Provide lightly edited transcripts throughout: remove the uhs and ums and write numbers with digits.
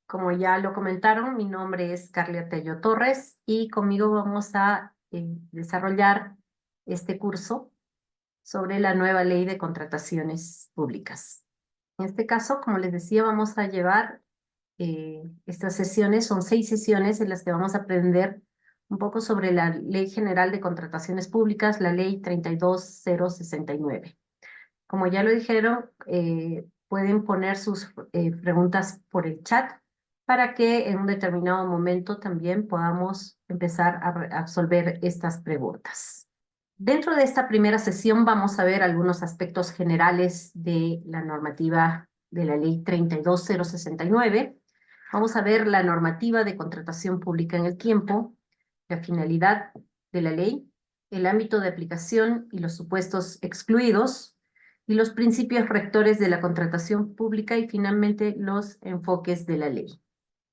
Como ya lo comentaron, mi nombre es Carlia Tello Torres y conmigo vamos a desarrollar este curso sobre la nueva ley de contrataciones públicas. En este caso, como les decía, vamos a llevar estas sesiones, son 6 sesiones en las que vamos a aprender un poco sobre la Ley General de Contrataciones Públicas, la Ley 32069. Como ya lo dijeron, pueden poner sus preguntas por el chat para que en un determinado momento también podamos empezar a absolver estas preguntas. Dentro de esta primera sesión vamos a ver algunos aspectos generales de la normativa de la Ley 32069. Vamos a ver la normativa de contratación pública en el tiempo, la finalidad de la ley, el ámbito de aplicación y los supuestos excluidos, y los principios rectores de la contratación pública y finalmente los enfoques de la ley.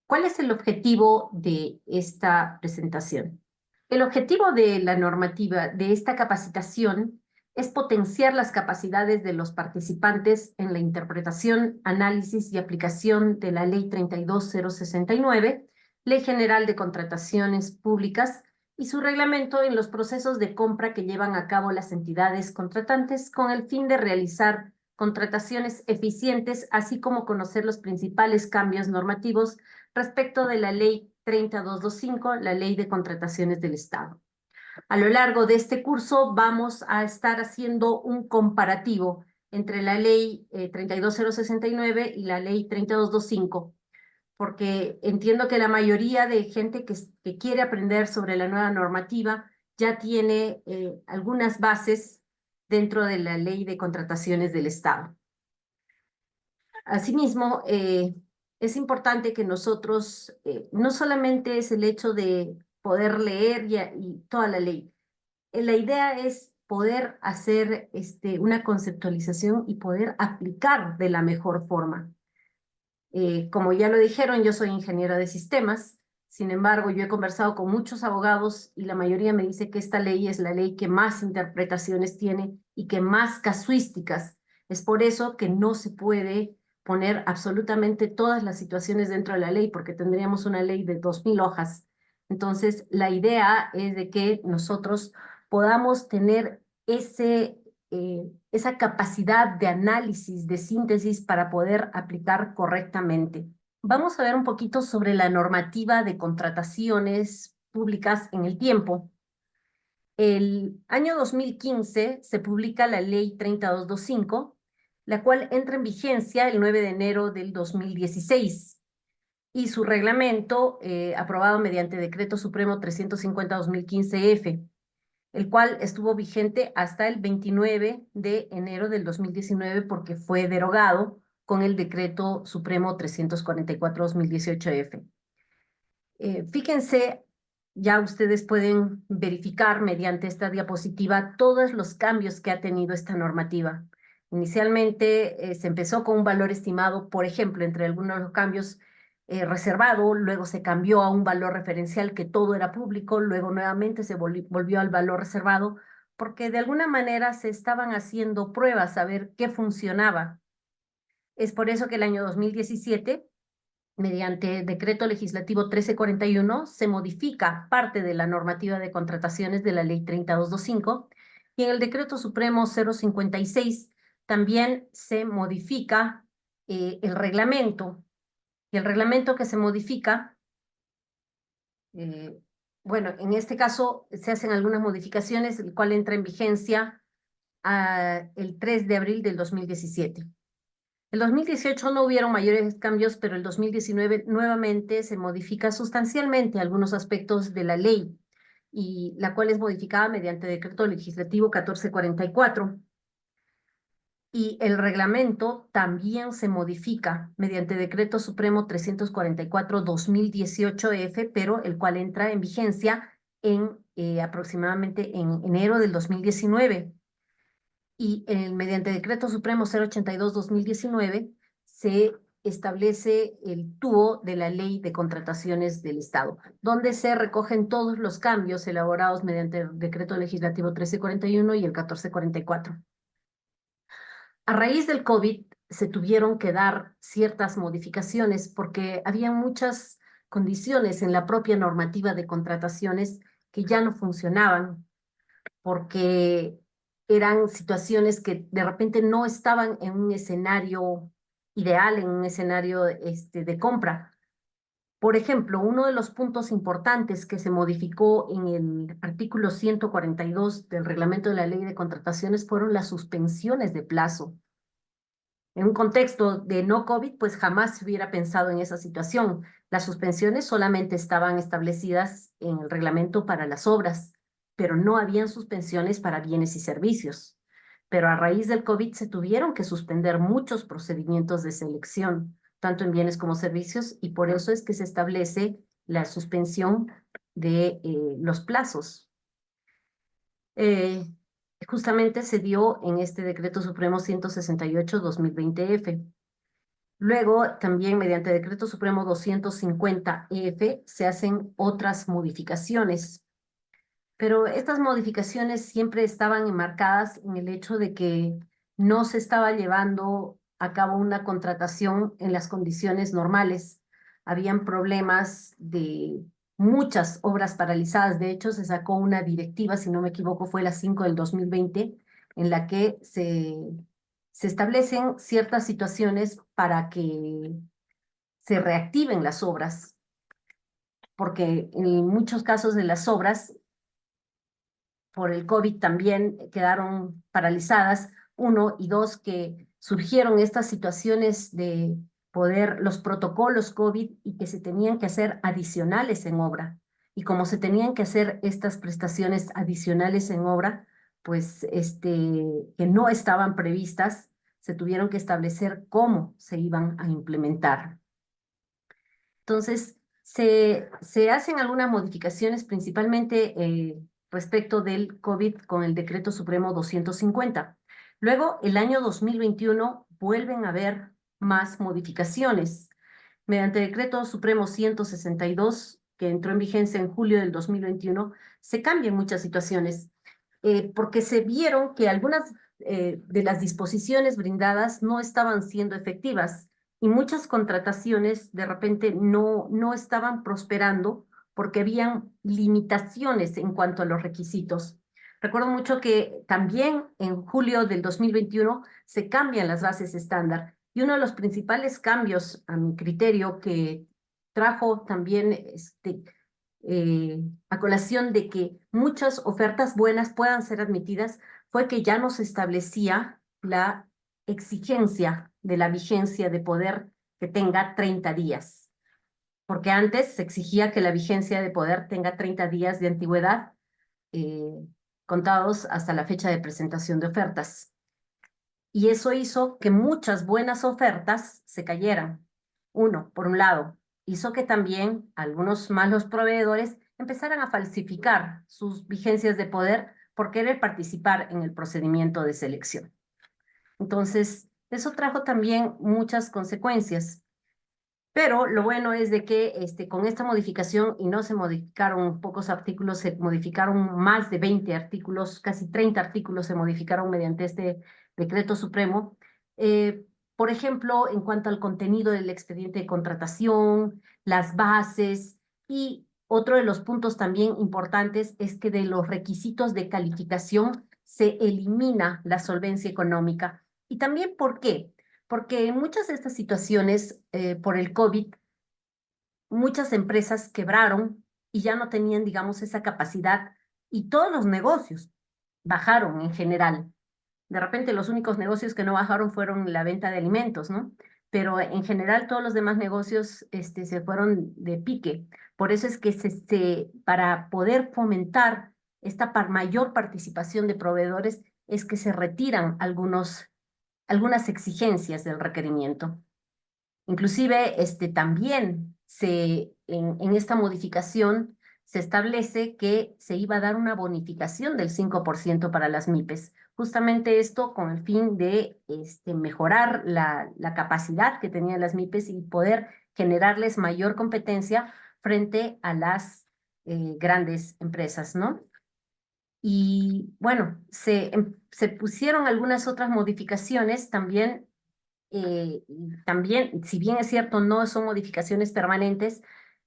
¿Cuál es el objetivo de esta presentación? El objetivo de la normativa de esta capacitación es potenciar las capacidades de los participantes en la interpretación, análisis y aplicación de la Ley 32069, Ley General de Contrataciones Públicas, y su reglamento en los procesos de compra que llevan a cabo las entidades contratantes con el fin de realizar contrataciones eficientes, así como conocer los principales cambios normativos respecto de la Ley 30225, la Ley de Contrataciones del Estado. A lo largo de este curso vamos a estar haciendo un comparativo entre la Ley 32069 y la Ley 30225, porque entiendo que la mayoría de gente que quiere aprender sobre la nueva normativa ya tiene algunas bases dentro de la Ley de Contrataciones del Estado. Asimismo, es importante que nosotros, no solamente es el hecho de poder leer y toda la ley, la idea es poder hacer una conceptualización y poder aplicar de la mejor forma. Como ya lo dijeron, yo soy ingeniera de sistemas, sin embargo, yo he conversado con muchos abogados y la mayoría me dice que esta ley es la ley que más interpretaciones tiene y que más casuísticas. Es por eso que no se puede poner absolutamente todas las situaciones dentro de la ley, porque tendríamos una ley de 2000 hojas. Entonces, la idea es de que nosotros podamos tener esa capacidad de análisis, de síntesis para poder aplicar correctamente. Vamos a ver un poquito sobre la normativa de contrataciones públicas en el tiempo. El año 2015 se publica la Ley 30225, la cual entra en vigencia el 9 de enero del 2016, y su reglamento, aprobado mediante Decreto Supremo 350-2015-F, el cual estuvo vigente hasta el 29 de enero del 2019 porque fue derogado con el Decreto Supremo 344-2018-F. Fíjense, ya ustedes pueden verificar mediante esta diapositiva todos los cambios que ha tenido esta normativa. Inicialmente se empezó con un valor estimado, por ejemplo, entre algunos de los cambios reservado, luego se cambió a un valor referencial que todo era público, luego nuevamente se volvió al valor reservado, porque de alguna manera se estaban haciendo pruebas a ver qué funcionaba. Es por eso que el año 2017, mediante Decreto Legislativo 1341, se modifica parte de la normativa de contrataciones de la Ley 30225, y en el Decreto Supremo 056 también se modifica el reglamento. Y el reglamento que se modifica, eh, bueno, en este caso se hacen algunas modificaciones, el cual entra en vigencia el 3 de abril del 2017. El 2018 no hubieron mayores cambios, pero el 2019 nuevamente se modifica sustancialmente algunos aspectos de la ley, y la cual es modificada mediante Decreto Legislativo 1444. Y el reglamento también se modifica mediante Decreto Supremo 344-2018-F, pero el cual entra en vigencia aproximadamente en enero del 2019. Y mediante Decreto Supremo 082-2019 se establece el TUO de la Ley de Contrataciones del Estado, donde se recogen todos los cambios elaborados mediante el Decreto Legislativo 1341 y el 1444. A raíz del COVID, se tuvieron que dar ciertas modificaciones porque había muchas condiciones en la propia normativa de contrataciones que ya no funcionaban, porque eran situaciones que de repente no estaban en un escenario ideal, en un escenario de compra. Por ejemplo, uno de los puntos importantes que se modificó en el artículo 142 del reglamento de la ley de contrataciones fueron las suspensiones de plazo. En un contexto de no COVID, pues jamás se hubiera pensado en esa situación. Las suspensiones solamente estaban establecidas en el reglamento para las obras, pero no habían suspensiones para bienes y servicios. Pero a raíz del COVID se tuvieron que suspender muchos procedimientos de selección, tanto en bienes como servicios, y por eso es que se establece la suspensión de los plazos. Eh, Justamente se dio en este Decreto Supremo 168/2020F. Luego, también mediante Decreto Supremo 250F se hacen otras modificaciones, pero estas modificaciones siempre estaban enmarcadas en el hecho de que no se estaba llevando a cabo una contratación en las condiciones normales. Habían problemas de muchas obras paralizadas. De hecho, se sacó una directiva, si no me equivoco, fue la 5 del 2020, en la que se establecen ciertas situaciones para que se reactiven las obras, porque en muchos casos de las obras por el COVID también quedaron paralizadas. Uno, y dos, que surgieron estas situaciones de poder, los protocolos COVID y que se tenían que hacer adicionales en obra. Y como se tenían que hacer estas prestaciones adicionales en obra, pues que no estaban previstas, se tuvieron que establecer cómo se iban a implementar. Entonces, se hacen algunas modificaciones, principalmente respecto del COVID con el Decreto Supremo 250. Luego, el año 2021, vuelven a haber más modificaciones. Mediante Decreto Supremo 162, que entró en vigencia en julio del 2021, se cambian muchas situaciones, porque se vieron que algunas de las disposiciones brindadas no estaban siendo efectivas y muchas contrataciones de repente no estaban prosperando porque habían limitaciones en cuanto a los requisitos. Recuerdo mucho que también en julio del 2021 se cambian las bases estándar y uno de los principales cambios, a mi criterio, que trajo también a colación de que muchas ofertas buenas puedan ser admitidas, fue que ya no se establecía la exigencia de la vigencia de poder que tenga 30 días, porque antes se exigía que la vigencia de poder tenga 30 días de antigüedad eh, contados hasta la fecha de presentación de ofertas. Y eso hizo que muchas buenas ofertas se cayeran. Uno, por un lado, hizo que también algunos malos proveedores empezaran a falsificar sus vigencias de poder por querer participar en el procedimiento de selección. Entonces, eso trajo también muchas consecuencias. Pero lo bueno es de que con esta modificación, y no se modificaron pocos artículos, se modificaron más de 20 artículos, casi 30 artículos se modificaron mediante este decreto supremo. Eh, por ejemplo, en cuanto al contenido del expediente de contratación, las bases, y otro de los puntos también importantes es que de los requisitos de calificación se elimina la solvencia económica. ¿Y también por qué? Porque en muchas de estas situaciones, por el COVID, muchas empresas quebraron y ya no tenían, digamos, esa capacidad y todos los negocios bajaron en general. De repente los únicos negocios que no bajaron fueron la venta de alimentos, ¿no? Pero en general todos los demás negocios se fueron de pique. Por eso es que para poder fomentar esta mayor participación de proveedores, es que se retiran algunas exigencias del requerimiento. Inclusive, también en esta modificación se establece que se iba a dar una bonificación del 5% para las MIPES. Justamente esto con el fin de mejorar la capacidad que tenían las MIPES y poder generarles mayor competencia frente a las grandes empresas, ¿no? Y bueno, se pusieron algunas otras modificaciones también y también, si bien es cierto, no son modificaciones permanentes,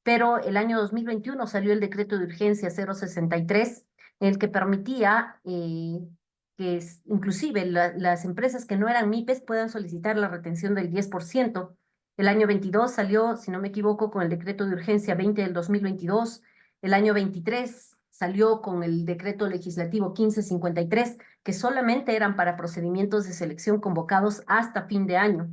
pero el año 2021 salió el decreto de urgencia 063, en el que permitía que inclusive las empresas que no eran MIPES puedan solicitar la retención del 10%. El año 22 salió, si no me equivoco, con el decreto de urgencia 20 del 2022. El año 23 salió con el decreto legislativo 1553, que solamente eran para procedimientos de selección convocados hasta fin de año.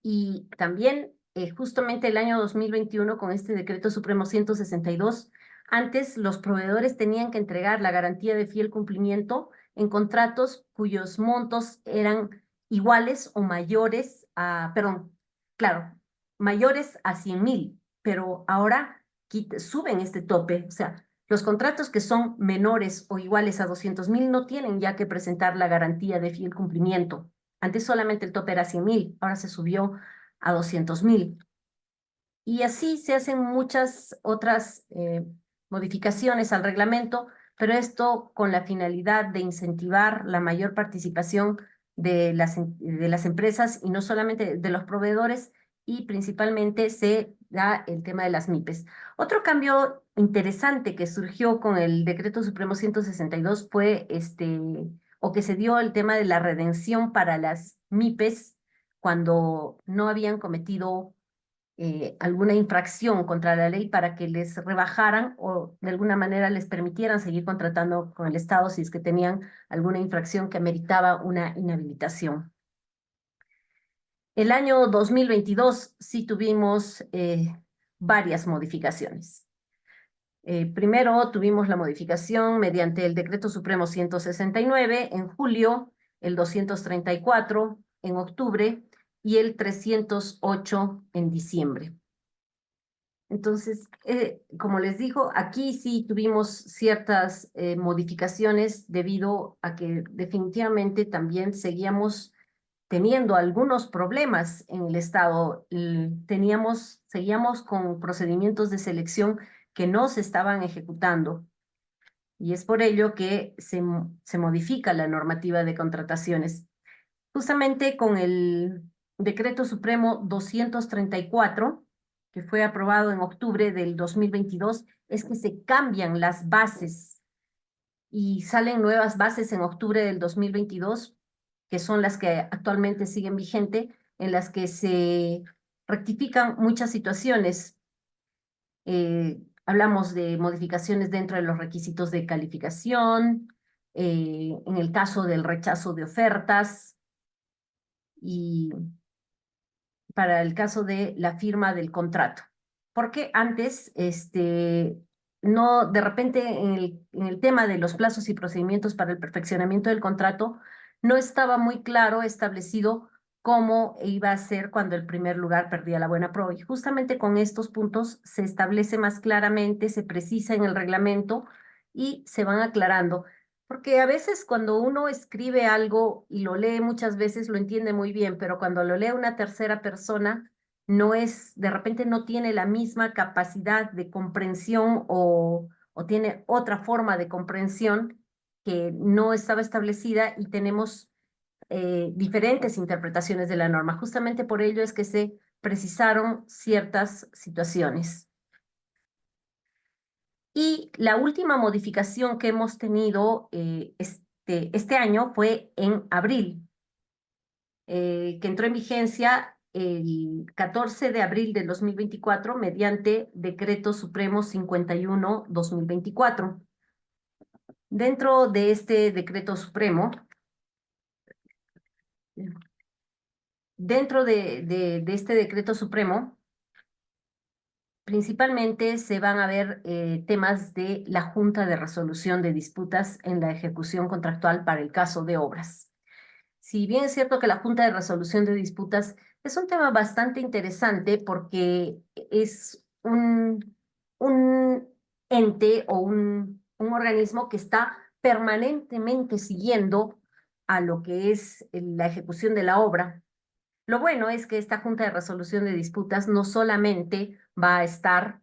Y también, justamente el año 2021, con este decreto supremo 162, antes los proveedores tenían que entregar la garantía de fiel cumplimiento en contratos cuyos montos eran iguales o mayores a, perdón, claro, mayores a 100,000, pero ahora suben este tope. O sea, los contratos que son menores o iguales a 200,000 no tienen ya que presentar la garantía de fiel cumplimiento. Antes solamente el tope era 100,000, ahora se subió a 200,000. Y así se hacen muchas otras modificaciones al reglamento, pero esto con la finalidad de incentivar la mayor participación de las empresas y no solamente de los proveedores, y principalmente se da el tema de las MIPES. Otro cambio interesante que surgió con el Decreto Supremo 162 fue o que se dio el tema de la redención para las MIPES cuando no habían cometido alguna infracción contra la ley para que les rebajaran o de alguna manera les permitieran seguir contratando con el Estado si es que tenían alguna infracción que ameritaba una inhabilitación. El año 2022 sí tuvimos varias modificaciones. Primero tuvimos la modificación mediante el Decreto Supremo 169 en julio, el 234 en octubre y el 308 en diciembre. Entonces, como les digo, aquí sí tuvimos ciertas modificaciones debido a que definitivamente también seguíamos teniendo algunos problemas en el Estado. Seguíamos con procedimientos de selección que no se estaban ejecutando. Y es por ello que se modifica la normativa de contrataciones. Justamente con el Decreto Supremo 234, que fue aprobado en octubre del 2022, es que se cambian las bases y salen nuevas bases en octubre del 2022, que son las que actualmente siguen vigente, en las que se rectifican muchas situaciones. Hablamos de modificaciones dentro de los requisitos de calificación, en el caso del rechazo de ofertas y para el caso de la firma del contrato. Porque antes, no, de repente en el tema de los plazos y procedimientos para el perfeccionamiento del contrato, no estaba muy claro establecido cómo iba a ser cuando el primer lugar perdía la buena prueba. Y justamente con estos puntos se establece más claramente, se precisa en el reglamento y se van aclarando. Porque a veces cuando uno escribe algo y lo lee muchas veces lo entiende muy bien, pero cuando lo lee una tercera persona, de repente no tiene la misma capacidad de comprensión o tiene otra forma de comprensión que no estaba establecida y tenemos diferentes interpretaciones de la norma. Justamente por ello es que se precisaron ciertas situaciones. Y la última modificación que hemos tenido este año fue en abril, que entró en vigencia el 14 de abril del 2024 mediante Decreto Supremo 51/2024. Dentro de este Decreto Supremo, dentro de este Decreto Supremo, principalmente se van a ver temas de la Junta de Resolución de Disputas en la ejecución contractual para el caso de obras. Si bien es cierto que la Junta de Resolución de Disputas es un tema bastante interesante porque es un ente o un organismo que está permanentemente siguiendo a lo que es la ejecución de la obra. Lo bueno es que esta Junta de Resolución de Disputas no solamente va a estar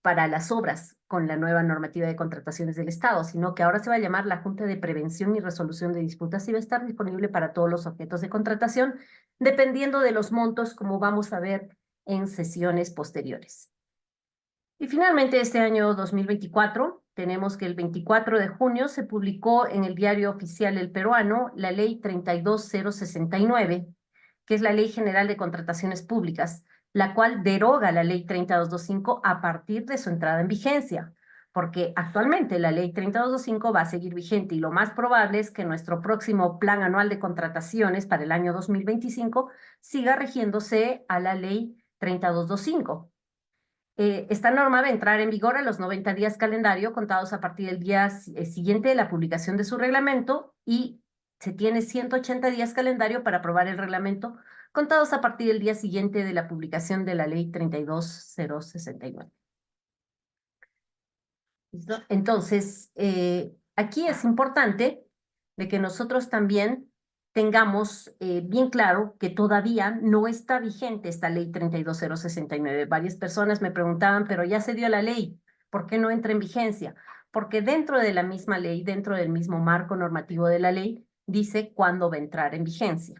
para las obras, con la nueva normativa de contrataciones del Estado, sino que ahora se va a llamar la Junta de Prevención y Resolución de Disputas y va a estar disponible para todos los objetos de contratación, dependiendo de los montos, como vamos a ver en sesiones posteriores. Y finalmente, este año 2024, tenemos que el 24 de junio se publicó en el Diario Oficial El Peruano la Ley 32069, que es la Ley General de Contrataciones Públicas, la cual deroga la Ley 30225 a partir de su entrada en vigencia, porque actualmente la Ley 30225 va a seguir vigente y lo más probable es que nuestro próximo Plan Anual de Contrataciones para el año 2025 siga rigiéndose a la Ley 30225. Esta norma va a entrar en vigor a los 90 días calendario contados a partir del día siguiente de la publicación de su reglamento y se tiene 180 días calendario para aprobar el reglamento contados a partir del día siguiente de la publicación de la ley 32069. ¿Listo? Entonces, aquí es importante de que nosotros también tengamos bien claro que todavía no está vigente esta ley 32069. Varias personas me preguntaban, pero ya se dio la ley, ¿por qué no entra en vigencia? Porque dentro de la misma ley, dentro del mismo marco normativo de la ley, dice cuándo va a entrar en vigencia.